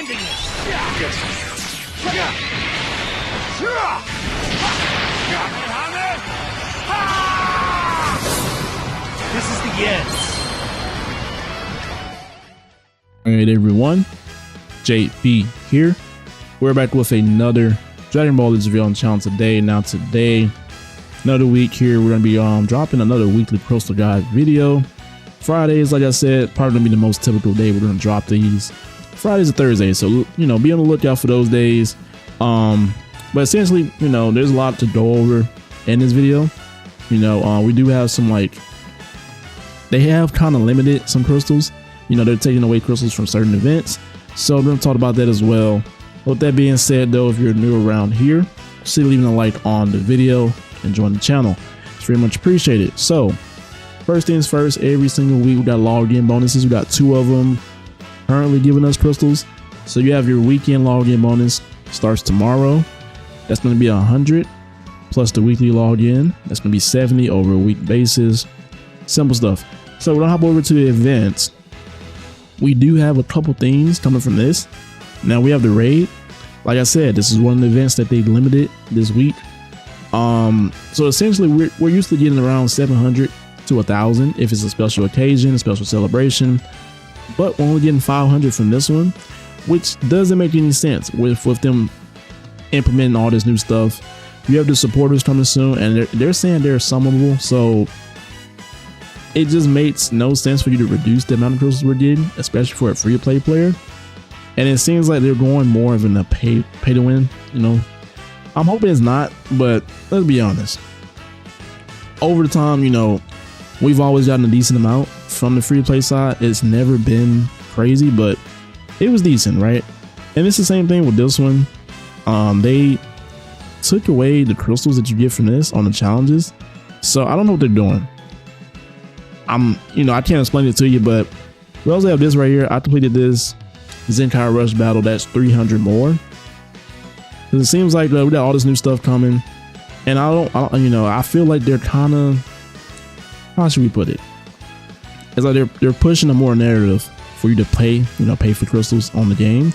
ending this! This is the end. Alright everyone, JP here. We're back with another Dragon Ball Z video on the channel today. Now today, another week here, we're going to be dropping another weekly Crystal Guide video. Fridays, like I said, probably going to be the most typical day we're going to drop these. Fridays and Thursdays, so you know, be on the lookout for those days. But essentially, you know, there's a lot to go over in this video. You know, we do have some, like, they have kind of limited some crystals. You know, they're taking away crystals from certain events, so we're going to talk about that as well. With that being said, though, if you're new around here, consider leaving a like on the video and join the channel. It's very much appreciated. So first things first, every single week we got login bonuses. We got 2 of them currently giving us crystals. So you have your weekend login bonus, starts tomorrow. That's going to be 100 plus the weekly login. That's going to be 70 over a week basis. Simple stuff. So we're going to hop over to the events. We do have a couple things coming from this. Now we have the raid. Like I said, this is one of the events that they limited this week. So essentially we're used to getting around 700 to 1,000 if it's a special occasion, a special celebration, but we're only getting 500 from this one, which doesn't make any sense with them implementing all this new stuff. You have the supporters coming soon, and they're saying they're summonable, so it just makes no sense for you to reduce the amount of crystals we're getting, especially for a free-to-play player. And it seems like they're going more of in a pay to win, you know. I'm hoping it's not, but let's be honest. Over the time, you know, we've always gotten a decent amount from the free-to-play side. It's never been crazy, but it was decent, right? And it's the same thing with this one. They took away the crystals that you get from this on the challenges, so I don't know what they're doing. I can't explain it to you, but we also have this right here. I completed this Zenkai Rush battle. That's 300 more. Because it seems like we got all this new stuff coming, and I feel like they're kind of, how should we put it? It's like they're pushing a more narrative for you to pay for crystals on the game.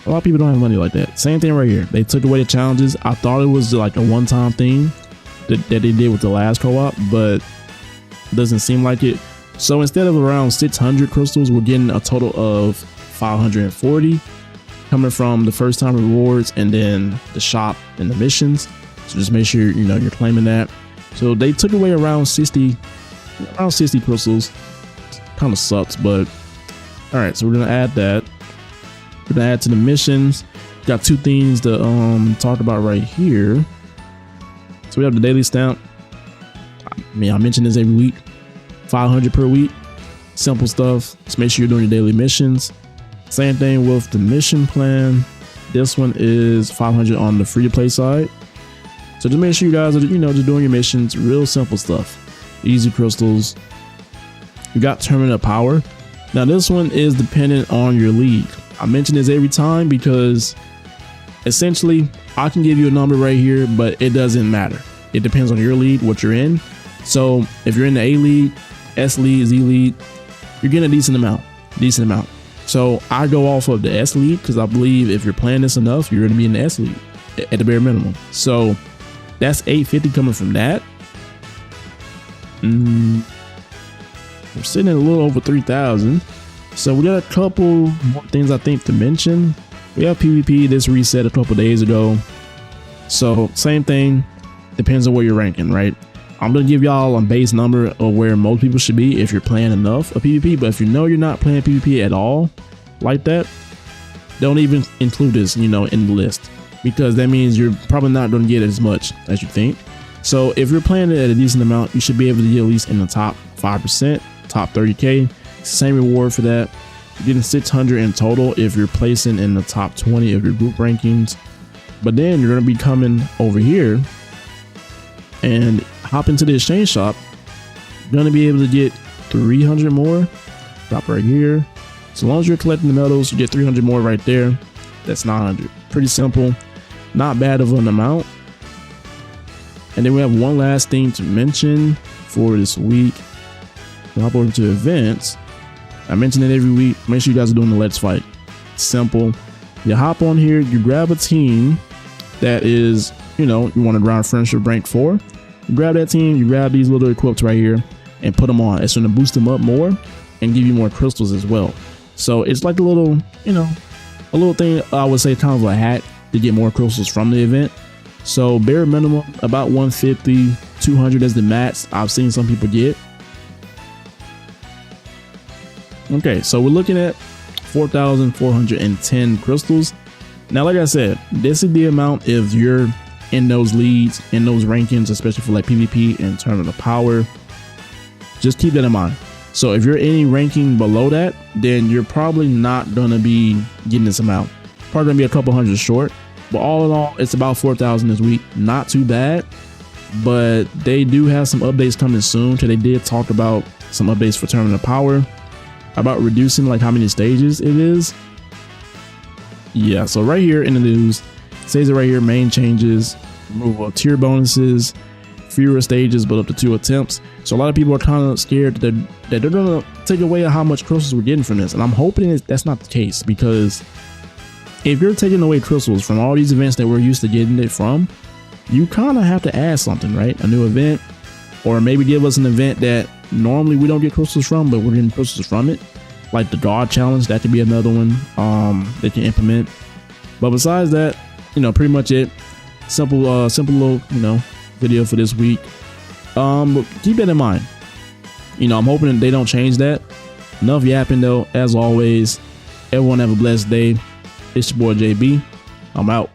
A lot of people don't have money like that. Same thing right here. They took away the challenges. I thought it was like a one-time thing that they did with the last co-op, but it doesn't seem like it. So instead of around 600 crystals, we're getting a total of 540 coming from the first time rewards and then the shop and the missions. So just make sure you're claiming that. So they took away around 60 crystals. Kind of sucks, but all right. So we're gonna add that. We're gonna add to the missions. Got 2 things to talk about right here. So we have the daily stamp. I mention this every week. 500 per week. Simple stuff. Just make sure you're doing your daily missions. Same thing with the mission plan. This one is 500 on the free to play side. So just make sure you guys are just doing your missions. Real simple stuff. Easy crystals. You got tournament power. Now this one is dependent on your league. I mention this every time because essentially I can give you a number right here, but it doesn't matter. It depends on your league, what you're in. So if you're in the A league, S league, Z league, you're getting a decent amount. So I go off of the S league because I believe if you're playing this enough, you're going to be in the S league at the bare minimum. So that's 850 coming from that. We're sitting at a little over 3,000. So we got a couple more things I think to mention. We have PvP. This reset a couple days ago. So same thing. Depends on where you're ranking, right? I'm going to give y'all a base number of where most people should be if you're playing enough of PvP. But if you know you're not playing PvP at all like that, don't even include this, in the list, because that means you're probably not going to get as much as you think. So if you're playing it at a decent amount, you should be able to get at least in the top 5%, top 30K. Same reward for that. You're getting 600 in total if you're placing in the top 20 of your group rankings. But then you're going to be coming over here and hop into the exchange shop. You're going to be able to get 300 more. Drop right here. So long as you're collecting the medals, you get 300 more right there. That's 900. Pretty simple. Not bad of an amount. And then we have one last thing to mention for this week. We'll hop over to events. I mention it every week. Make sure you guys are doing the Let's Fight. simple. You hop on here, you grab a team that is, you know, you want to grind friendship rank 4. You grab that team, you grab these little equips right here and put them on. It's going to boost them up more and give you more crystals as well. So it's like a little, you know, a little thing, I would say kind of a hack to get more crystals from the event. So bare minimum about 150, 200 as the max I've seen some people get. Okay, so we're looking at 4,410 crystals. Now, like I said, this is the amount if you're in those leads, in those rankings, especially for like PvP and Tournament of Power. Just keep that in mind. So if you're any ranking below that, then you're probably not gonna be getting this amount. Probably gonna be a couple hundred short. But all in all, it's about 4,000 this week. Not too bad. But they do have some updates coming soon. So they did talk about some updates for Tournament of Power, about reducing like how many stages it is. Yeah, so right here in the news, it says it right here, main changes, removal of tier bonuses, fewer stages but up to 2 attempts. So a lot of people are kind of scared that they're gonna take away how much crystals we're getting from this, and I'm hoping that's not the case, because if you're taking away crystals from all these events that we're used to getting it from, you kind of have to add something, right? A new event, or maybe give us an event that normally we don't get crystals from, but we're getting crystals from it. Like the God challenge, that could be another one they can implement. But besides that, you know, pretty much it. Simple little, you know, video for this week. But keep that in mind. You know, I'm hoping that they don't change that. Enough yapping though. As always, everyone have a blessed day. It's your boy JB. I'm out.